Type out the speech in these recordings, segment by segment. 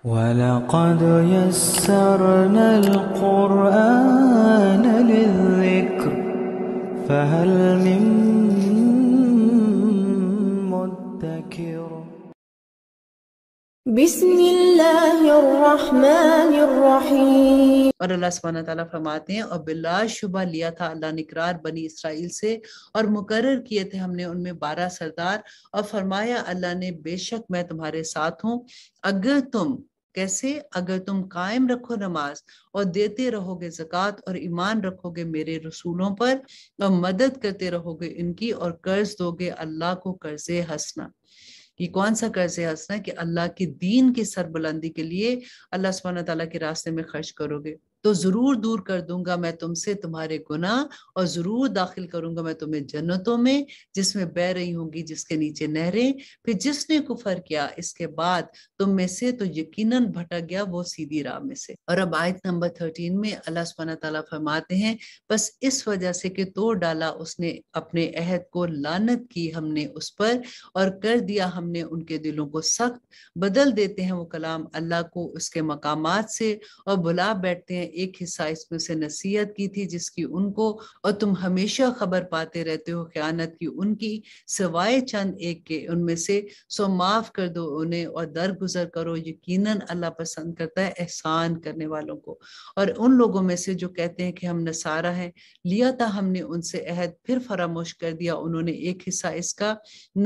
وَلَقَدْ يَسَّرْنَا الْقُرْآنَ لِلذِّكْرِ فَهَلْ مِن مُّدَّكِرٍ۔ بسم اللہ الرحمن الرحیم۔ اور اللہ سبحانہ تعالیٰ فرماتے ہیں اور بلا شبہ لیا تھا اللہ نے اقرار بنی اسرائیل سے اور مقرر کیے تھے ہم نے ان میں 12 سردار اور فرمایا اللہ نے بے شک میں تمہارے ساتھ ہوں اگر تم اگر تم قائم رکھو نماز اور دیتے رہو گے زکوٰۃ اور ایمان رکھو گے میرے رسولوں پر اور مدد کرتے رہو گے ان کی اور قرض دو گے اللہ کو قرض حسنہ۔ یہ کون سا قرض حسنہ کہ اللہ کی دین کی سربلندی کے لیے اللہ سبحانہ تعالیٰ کے راستے میں خرچ کرو گے تو ضرور دور کر دوں گا میں تم سے تمہارے گناہ اور ضرور داخل کروں گا میں تمہیں جنتوں میں جس میں بہ رہی ہوں گی جس کے نیچے نہریں۔ پھر جس نے کفر کیا اس کے بعد تم میں سے تو یقیناً بھٹک گیا وہ سیدھی راہ میں سے۔ اور اب آیت نمبر 13 میں اللہ سبحانہ تعالیٰ فرماتے ہیں بس اس وجہ سے کہ توڑ ڈالا اس نے اپنے عہد کو، لعنت کی ہم نے اس پر اور کر دیا ہم نے ان کے دلوں کو سخت، بدل دیتے ہیں وہ کلام اللہ کو اس کے مقامات سے اور بلا بیٹھتے ہیں ایک حصہ اس میں سے نصیحت کی تھی جس کی ان کو، اور تم ہمیشہ خبر پاتے رہتے ہو خیانت کی ان کی سوائے چند ایک کے ان میں سے، سو معاف کر دو انہیں اور درگزر کرو، یقیناً اللہ پسند کرتا ہے احسان کرنے والوں کو۔ اور ان لوگوں میں سے جو کہتے ہیں کہ ہم نصارہ ہیں لیا تھا ہم نے ان سے عہد پھر فراموش کر دیا انہوں نے ایک حصہ اس کا،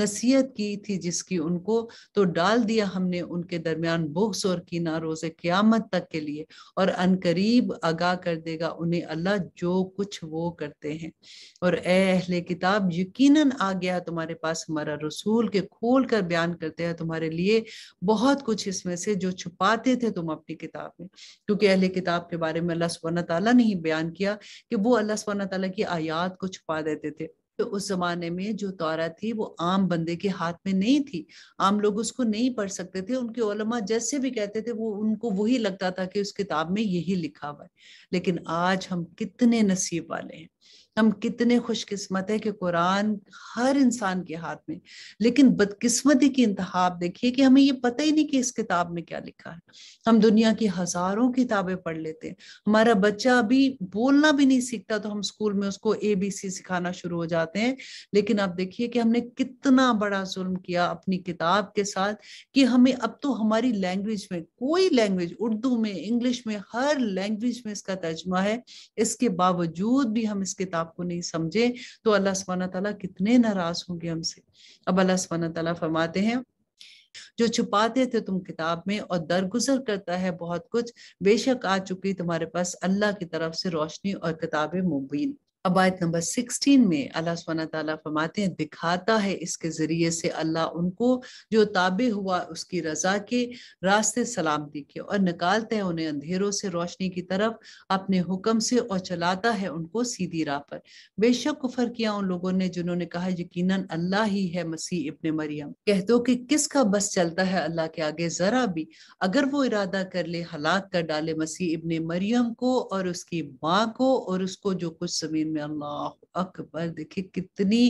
نصیحت کی تھی جس کی ان کو تو ڈال دیا ہم نے ان کے درمیان بغض اور کینہ روز قیامت تک کے لیے، اور عنقریب آگاہ کر دے گا انہیں اللہ جو کچھ وہ کرتے ہیں۔ اور اے اہل کتاب یقیناً آ گیا تمہارے پاس ہمارا رسول کے کھول کر بیان کرتے ہیں تمہارے لیے بہت کچھ اس میں سے جو چھپاتے تھے تم اپنی کتاب میں، کیونکہ اہل کتاب کے بارے میں اللہ سبحانہ تعالیٰ نے ہی بیان کیا کہ وہ اللہ سبحانہ تعالیٰ کی آیات کو چھپا دیتے تھے۔ تو اس زمانے میں جو تورات تھی وہ عام بندے کے ہاتھ میں نہیں تھی، عام لوگ اس کو نہیں پڑھ سکتے تھے، ان کے علماء جیسے بھی کہتے تھے وہ ان کو وہی لگتا تھا کہ اس کتاب میں یہی لکھا ہوا ہے۔ لیکن آج ہم کتنے نصیب والے ہیں، ہم کتنے خوش قسمت ہیں کہ قرآن ہر انسان کے ہاتھ میں، لیکن بدقسمتی کی انتہا آپ دیکھیے کہ ہمیں یہ پتہ ہی نہیں کہ اس کتاب میں کیا لکھا ہے۔ ہم دنیا کی ہزاروں کتابیں پڑھ لیتے ہیں، ہمارا بچہ ابھی بولنا بھی نہیں سیکھتا تو ہم اسکول میں اس کو ABC سکھانا شروع ہو جاتے ہیں، لیکن آپ دیکھیے کہ ہم نے کتنا بڑا ظلم کیا اپنی کتاب کے ساتھ کہ ہمیں اب تو ہماری لینگویج میں کوئی لینگویج، اردو میں، انگلش میں، ہر لینگویج میں اس کا ترجمہ ہے، اس کے باوجود بھی ہم اس کتاب کو نہیں سمجھے تو اللہ سبحانہ تعالیٰ کتنے ناراض ہوں گے ہم سے۔ اب اللہ سبحانہ تعالیٰ فرماتے ہیں جو چھپاتے تھے تم کتاب میں اور درگزر کرتا ہے بہت کچھ، بے شک آ چکی تمہارے پاس اللہ کی طرف سے روشنی اور کتاب مبین۔ اب آیت نمبر 16 میں اللہ سبحانہ تعالیٰ فرماتے ہیں دکھاتا ہے اس کے ذریعے سے اللہ ان کو جو تابع ہوا اس کی رضا کے راستے سلامتی کے، اور نکالتے ہیں انہیں اندھیروں سے روشنی کی طرف اپنے حکم سے اور چلاتا ہے ان کو سیدھی راہ پر۔ بے شک کفر کیا ان لوگوں نے جنہوں نے کہا یقیناً اللہ ہی ہے مسیح ابن مریم۔ کہہ دو کہ کس کا بس چلتا ہے اللہ کے آگے ذرا بھی، اگر وہ ارادہ کر لے ہلاک کر ڈالے مسیح ابن مریم کو اور اس کی ماں کو اور اس کو جو کچھ زمین میں۔ اللہ اکبر، دیکھیں کتنی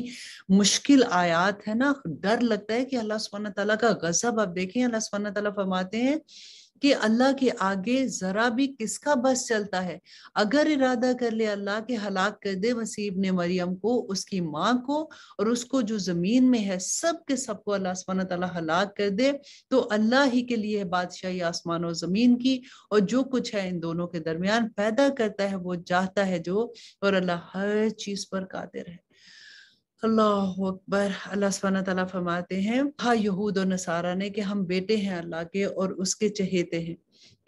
مشکل آیات ہے نا، ڈر لگتا ہے کہ اللہ سبحانہ تعالیٰ کا غضب۔ اب دیکھیں اللہ سبحانہ تعالیٰ فرماتے ہیں کہ اللہ کے آگے ذرا بھی کس کا بس چلتا ہے، اگر ارادہ کر لے اللہ کے ہلاک کر دے مسیح ابن مریم کو، اس کی ماں کو اور اس کو جو زمین میں ہے، سب کے سب کو اللہ سبحانہ تعالیٰ ہلاک کر دے تو اللہ ہی کے لیے بادشاہی آسمان و زمین کی اور جو کچھ ہے ان دونوں کے درمیان، پیدا کرتا ہے وہ چاہتا ہے جو، اور اللہ ہر چیز پر قادر ہے۔ اللہ اکبر۔ اللہ سبحانہ تعالیٰ فرماتے ہیں ہاں یہود و نصارہ نے کہ ہم بیٹے ہیں اللہ کے اور اس کے چہیتے ہیں،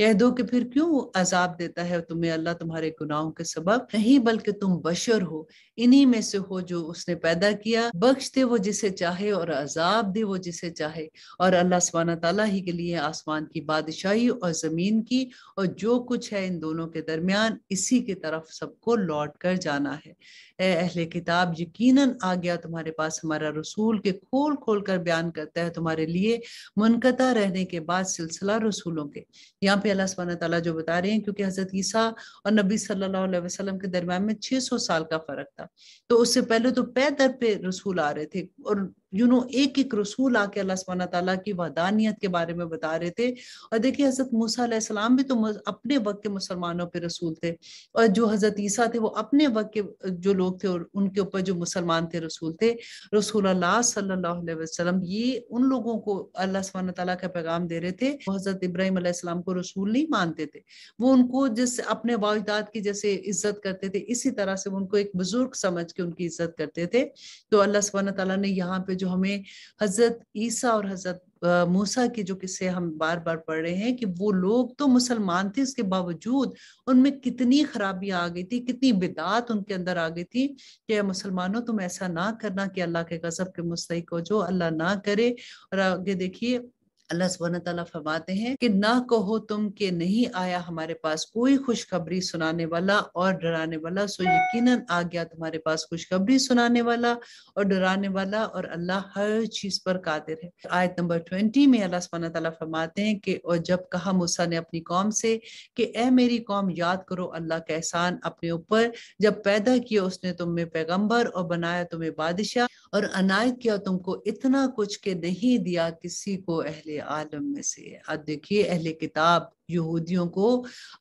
کہہ دو کہ پھر کیوں عذاب دیتا ہے تمہیں اللہ تمہارے گناہوں کے سبب، نہیں بلکہ تم بشر ہو، انہی میں سے ہو جو اس نے پیدا کیا، بخش دے وہ جسے چاہے اور عذاب دے وہ جسے چاہے، اور اللہ سبحانہ تعالیٰ ہی کے لیے آسمان کی بادشاہی اور زمین کی اور جو کچھ ہے ان دونوں کے درمیان، اسی کی طرف سب کو لوٹ کر جانا ہے۔ اے اہل کتاب یقیناً آ گیا تمہارے پاس ہمارا رسول کے کھول کھول کر بیان کرتا ہے تمہارے لیے منقطع رہنے کے بعد سلسلہ رسولوں کے۔ یہاں پہ اللہ سبحانہ تعالیٰ جو بتا رہے ہیں کیونکہ حضرت عیسیٰ اور نبی صلی اللہ علیہ وسلم کے درمیان میں 600 سال کا فرق تھا، تو اس سے پہلے تو پے در پہ رسول آ رہے تھے اور एक एक रसूल आके अल्लाह सुब्हानहू तआला की वहदानियत के बारे में बता रहे थे। और देखिए हजरत मूसा अलैहिस्सलाम भी तो अपने वक्त के मुसलमानों पे रसूल थे, और जो हजरत ईसा थे वो अपने वक्त के जो लोग थे और उनके ऊपर जो मुसलमान थे रसूल थे। रसूलुल्लाह सल्लल्लाहु अलैहि वसल्लम ये उन लोगों को अल्लाह सुब्हानहू तआला का पैगाम दे रहे थे, वो हजरत इब्राहिम अलैहिस्सलाम को रसूल नहीं मानते थे, वो उनको जिस अपने वालिदात की जैसे इज्जत करते थे इसी तरह से वो उनको एक बुजुर्ग समझ के उनकी इज्जत करते थे। तो अल्लाह सुब्हानहू तआला ने यहाँ पे जो हमें हजरत ईसा और हजरत मूसा के जो किस्से हम बार बार पढ़ रहे हैं कि वो लोग तो मुसलमान थे, उसके बावजूद उनमें कितनी खराबियां आ गई थी, कितनी बिदात उनके अंदर आ गई थी कि मुसलमानों तुम ऐसा ना करना कि अल्लाह के गजब के मुस्तहिक हो, जो अल्लाह ना करे। और आगे देखिए अल्लाह सुब्हानहू तआला फरमाते हैं कि ना कहो तुम कि नहीं आया हमारे पास कोई खुशखबरी सुनाने वाला और डराने वाला, सो यकीनन आ गया तुम्हारे पास खुशखबरी सुनाने वाला और डराने वाला, और अल्लाह हर चीज पर कादिर है। आयत नंबर 20 में अल्लाह सुब्हानहू तआला फरमाते हैं कि और जब कहा मूसा ने अपनी कौम से कि ए मेरी कौम याद करो अल्लाह का एहसान अपने ऊपर, जब पैदा किया उसने तुम में पैगंबर और बनाया तुम्हें बादशाह और अनायत किया तुमको इतना कुछ के नहीं दिया किसी को अहले आलम में से। अब देखिए अहले किताब यहूदियों को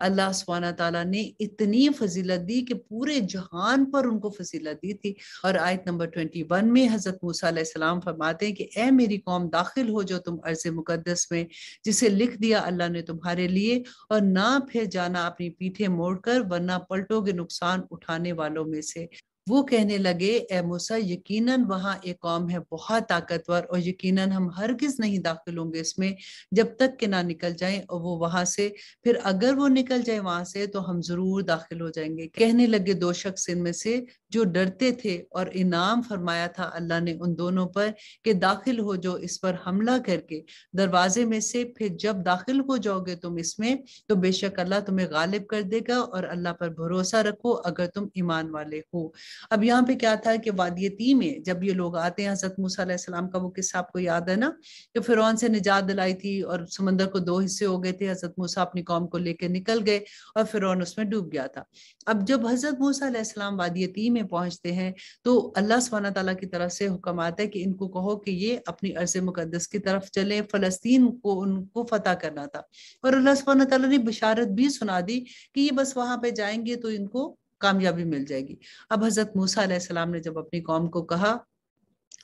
अल्लाह सुब्हानहू तआला ने इतनी फजीलत दी कि पूरे जहान पर उनको फजीलत दी थी। और आयत नंबर 21 में हजरत मूसा अलैहिस्सलाम फरमाते हैं कि ए मेरी कौम दाखिल हो जो तुम अर्ज़ मुकद्दस में जिसे लिख दिया अल्लाह ने तुम्हारे लिए, और ना फिर जाना अपनी पीठे मोड़कर वरना पलटोगे नुकसान उठाने वालों में से। वो कहने लगे ए मूसा यकीनन वहाँ एक कौम है बहुत ताकतवर और यकीनन हम हरगिज नहीं दाखिल होंगे इसमें जब तक कि ना निकल जाएं और वो वहां से, फिर अगर वो निकल जाए वहां से तो हम जरूर दाखिल हो जाएंगे। कहने लगे दो शख्स इनमें से जो डरते थे और इनाम फरमाया था अल्लाह ने उन दोनों पर कि दाखिल हो जो इस पर हमला करके दरवाजे में से, फिर जब दाखिल हो जाओगे तुम इसमें तो बेशक अल्लाह तुम्हें गालिब कर देगा और अल्लाह पर भरोसा रखो अगर तुम ईमान वाले हो। अब यहाँ पे क्या था कि वादी ती में जब ये लोग आते हैं, हजरत मूसा अलैहिस्सलाम का वो किस्सा आपको याद है ना कि फिरौन से निजात दिलाई थी और समंदर को दो हिस्से हो गए थे, हजरत मूसा अपनी कौम को लेकर निकल गए और फिरौन उसमें डूब गया था। अब जब हजरत मूसा अलैहिस्सलाम वादी ती में पहुंचते हैं तो अल्लाह सुब्हानहू तआला की तरफ से हुक्म आता है कि इनको कहो कि ये अपनी अर्ज़ मुकद्दस की तरफ चले, फलस्तीन को उनको फतह करना था। और अल्लाह सुब्हानहू तआला ने बिशारत भी सुना दी कि ये बस वहां पे जाएंगे तो इनको कामयाबी मिल जाएगी। अब हजरत मूसा अलैहिस्सलाम ने जब अपनी कौम को कहा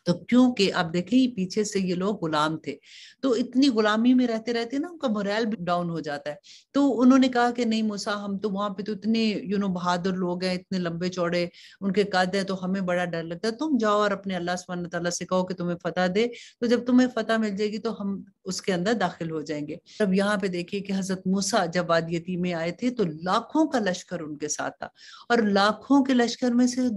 तो क्योंकि आप देखें पीछे से ये लोग गुलाम थे तो इतनी गुलामी में रहते रहते ना उनका मोरल भी डाउन हो जाता है। तो उन्होंने कहा कि नहीं मूसा हम तो वहां पे तो इतने बहादुर लोग हैं, इतने लंबे चौड़े उनके कद है, तो हमें बड़ा डर लगता है, तुम जाओ और अपने अल्लाह सुब्हानहू तआला से कहो कि तुम्हें फतह दे, तो जब तुम्हें फतह मिल जाएगी तो हम उसके अंदर दाखिल हो जाएंगे। अब यहाँ पे देखिए कि हजरत मूसा जब वादी ती में आए थे तो लाखों का लश्कर उनके साथ था और लाखों के लश्कर में से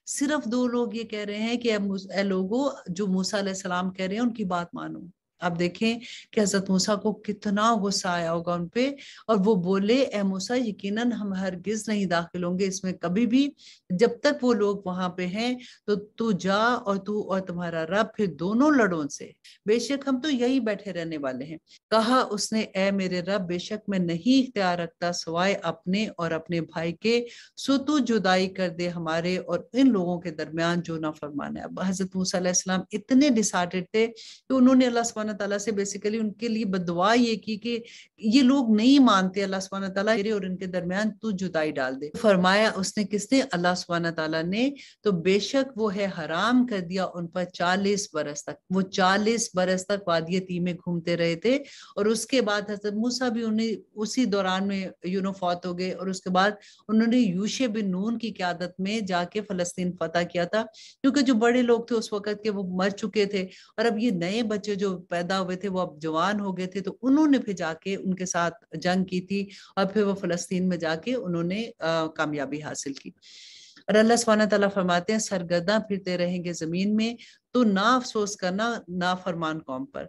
सिर्फ दो लोग ये कह रहे हैं कि ए लोगो जो मूसा अलैहिस्सलाम कह रहे हैं उनकी बात मानो। आप देखें कि हजरत मूसा को कितना गुस्सा आया होगा उन पे, और वो बोले ए मूसा यकीनन हम हरगिज नहीं दाखिल होंगे इसमें कभी भी जब तक वो लोग वहां पे हैं, तो तू जा और तू और तुम्हारा रब फिर दोनों लड़ों से, बेशक हम तो यही बैठे रहने वाले हैं। कहा उसने ए मेरे रब बेशक मैं नहीं इख्तियार रखता सिवाय अपने और अपने भाई के, सो तू जुदाई कर दे हमारे और इन लोगों के दरमियान जो ना फरमाना है। अब हजरत मूसा अलैहिस्सलाम इतने डिसाइडेड थे कि उन्होंने अल्लाह सुब्हानहू तआला से बेसिकली उनके लिए बदुआ ये की कि ये लोग नहीं मानते अल्लाह सुब्हानहू तआला और इनके दरमियान तू जुदाई डाल दे। फरमाया उसने किसने? अल्लाह सुब्हानहू तआला ने। तो बेशक वो है हराम कर दिया उन पर 40 बरस तक, वो 40 बरस तक वादी ती में घूमते रहे थे और उसके बाद हजरत मूसा भी उन्हें उसी दौरान में फौत हो गए और उसके बाद उन्होंने यूशे बिन नून की क़यादत में जाके फलस्तीन फतह किया था, क्योंकि जो बड़े लोग थे उस वक्त के वो मर चुके थे और अब ये नए बच्चे जो पैदा हुए थे वो अब जवान हो गए थे, तो उन्होंने फिर जाके उनके साथ जंग की थी और फिर वो फलस्तीन में जाके उन्होंने कामयाबी हासिल की। और अल्लाह सुब्हानहू तआला फरमाते हैं सरगर्दा फिरते रहेंगे जमीन में, तो ना अफसोस करना ना फरमान कौम पर।